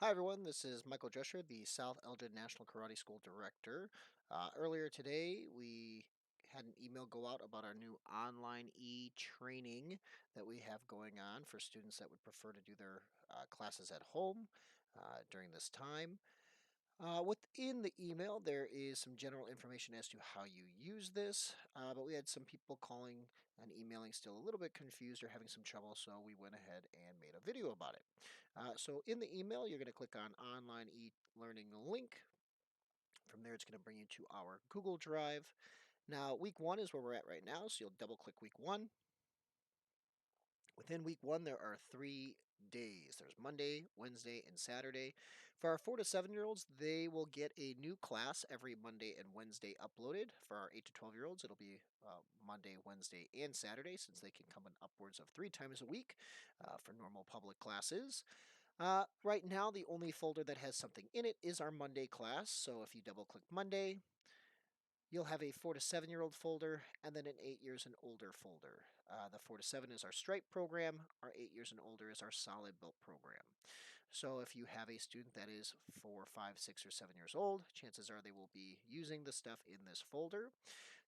Hi, everyone. This is Michael Drescher, the South Elgin National Karate School Director. Earlier today, we had an email go out about our new online training that we have going on for students that would prefer to do their classes at home during this time. Within the email, there is some general information as to how you use this, but we had some people calling and emailing still a little bit confused or having some trouble, so we went ahead and made a video about it. So in the email, you're going to click on online e-learning link. From there, it's going to bring you to our Google Drive. Now, week one is where we're at right now, so you'll double click week one. Within week one, there are 3 days. There's Monday, Wednesday, and Saturday. For our 4 to 7-year-olds, they will get a new class every Monday and Wednesday uploaded. For our 8 to 12-year-olds, it'll be Monday, Wednesday, and Saturday, since they can come in upwards of 3 times a week for normal public classes. Right now, the only folder that has something in it is our Monday class. So if you double click Monday, you'll have a 4 to 7-year-old folder and then an 8 years and older folder. The 4 to 7 is our Stripe program. Our 8 years and older is our Solid Built program. So if you have a student that is 4, 5, 6, or 7 years old, chances are they will be using the stuff in this folder.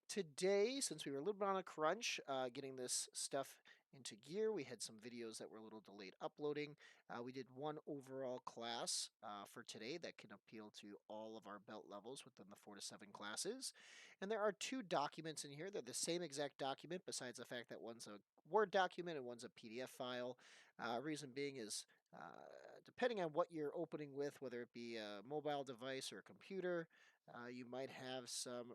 Today, since we were a little bit on a crunch getting this stuff into gear, we had some videos that were a little delayed uploading. We did one overall class for today that can appeal to all of our belt levels within the 4 to 7 classes. And there are two documents in here. They're the same exact document, besides the fact that one's a Word document and one's a PDF file. Reason being is depending on what you're opening with, whether it be a mobile device or a computer, you might have some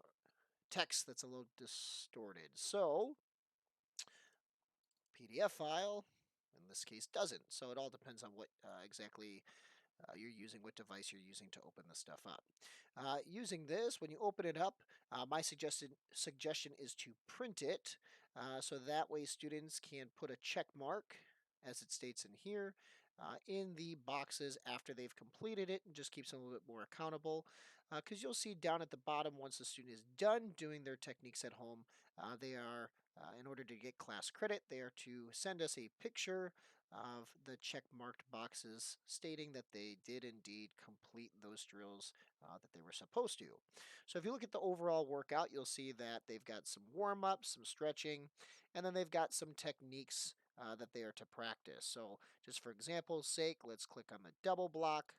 text that's a little distorted. So, PDF file, in this case, doesn't. So it all depends on what exactly you're using, what device you're using to open the stuff up. Using this, when you open it up, my suggestion is to print it, so that way students can put a check mark, as it states in here, in the boxes after they've completed it, and just keeps them a little bit more accountable. Because you'll see down at the bottom, once the student is done doing their techniques at home, they are, in order to get class credit, they are to send us a picture of the check marked boxes stating that they did indeed complete those drills that they were supposed to. So if you look at the overall workout, you'll see that they've got some warm ups, some stretching, and then they've got some techniques that they are to practice. So just for example's sake, let's click on the double block.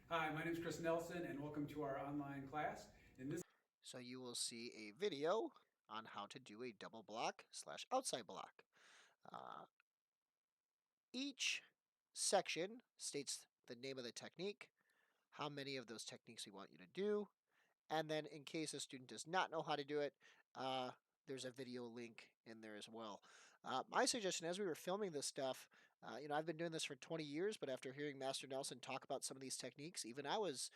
Hi, my name is Chris Nelson, and welcome to our online class. In this So you will see a video on how to do a double block slash outside block. Uh, each section states the name of the technique, how many of those techniques we want you to do, and then in case a student does not know how to do it, uh, there's a video link in there as well. My suggestion, as we were filming this stuff, I've been doing this for 20 years, but after hearing Master Nelson talk about some of these techniques, even I was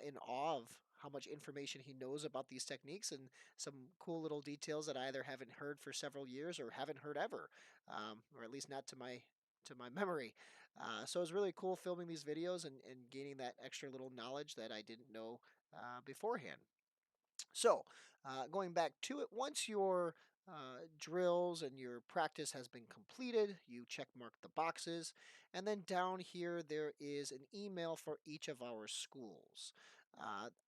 in awe of how much information he knows about these techniques and some cool little details that I either haven't heard for several years or haven't heard ever, or at least not to my memory. So it was really cool filming these videos and gaining that extra little knowledge that I didn't know beforehand. So, going back to it, once your drills and your practice has been completed, you check mark the boxes, and then down here there is an email for each of our schools.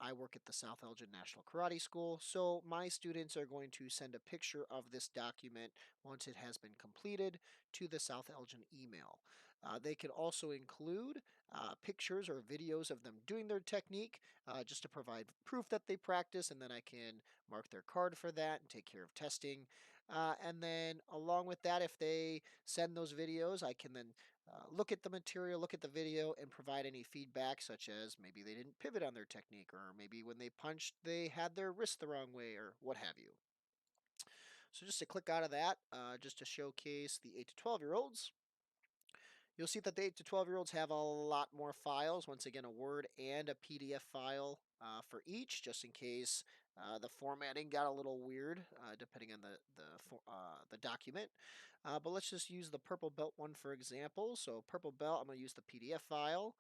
I work at the South Elgin National Karate School, so my students are going to send a picture of this document once it has been completed to the South Elgin email. They can also include pictures or videos of them doing their technique just to provide proof that they practice, and then I can mark their card for that and take care of testing. And then, along with that, if they send those videos, I can then look at the material, look at the video, and provide any feedback, such as maybe they didn't pivot on their technique, or maybe when they punched, they had their wrist the wrong way, or what have you. So, just to click out of that, just to showcase the 8 to 12-year-olds. You'll see that the 8 to 12-year-olds have a lot more files. Once again, a Word and a PDF file for each, just in case the formatting got a little weird, depending on the document. But let's just use the purple belt one for example. So purple belt, I'm going to use the PDF file.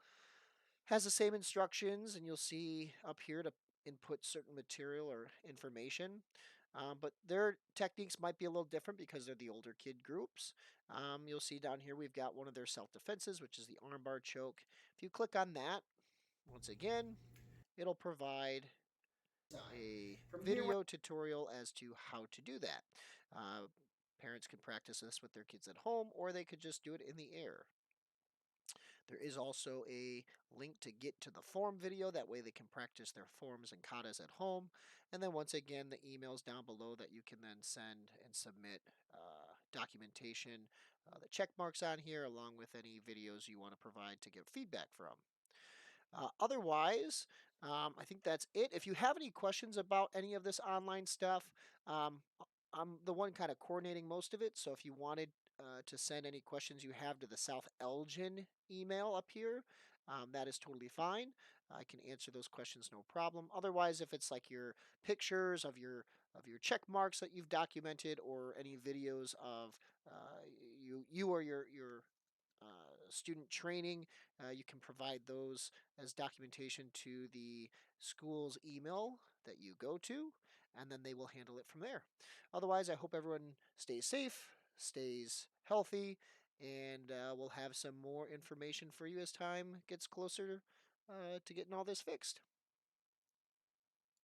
Has the same instructions, and you'll see up here to input certain material or information. But their techniques might be a little different because they're the older kid groups. You'll see down here we've got one of their self defenses, which is the armbar choke. If you click on that, once again, it'll provide a From here, video tutorial as to how to do that. Uh, Parents can practice this with their kids at home, or they could just do it in the air. There is also a link to get to the form video. That way they can practice their forms and katas at home. And then once again, the emails down below that you can then send and submit documentation, the check marks on here, along with any videos you want to provide to get feedback from. Otherwise, I think that's it. If you have any questions about any of this online stuff, I'm the one kind of coordinating most of it. So if you wanted to send any questions you have to the South Elgin email up here, that is totally fine. I can answer those questions no problem. Otherwise, if it's like your pictures of your check marks that you've documented or any videos of you or your student training, you can provide those as documentation to the school's email that you go to, and then they will handle it from there. Otherwise, I hope everyone stays safe, stays healthy, and we'll have some more information for you as time gets closer to getting all this fixed.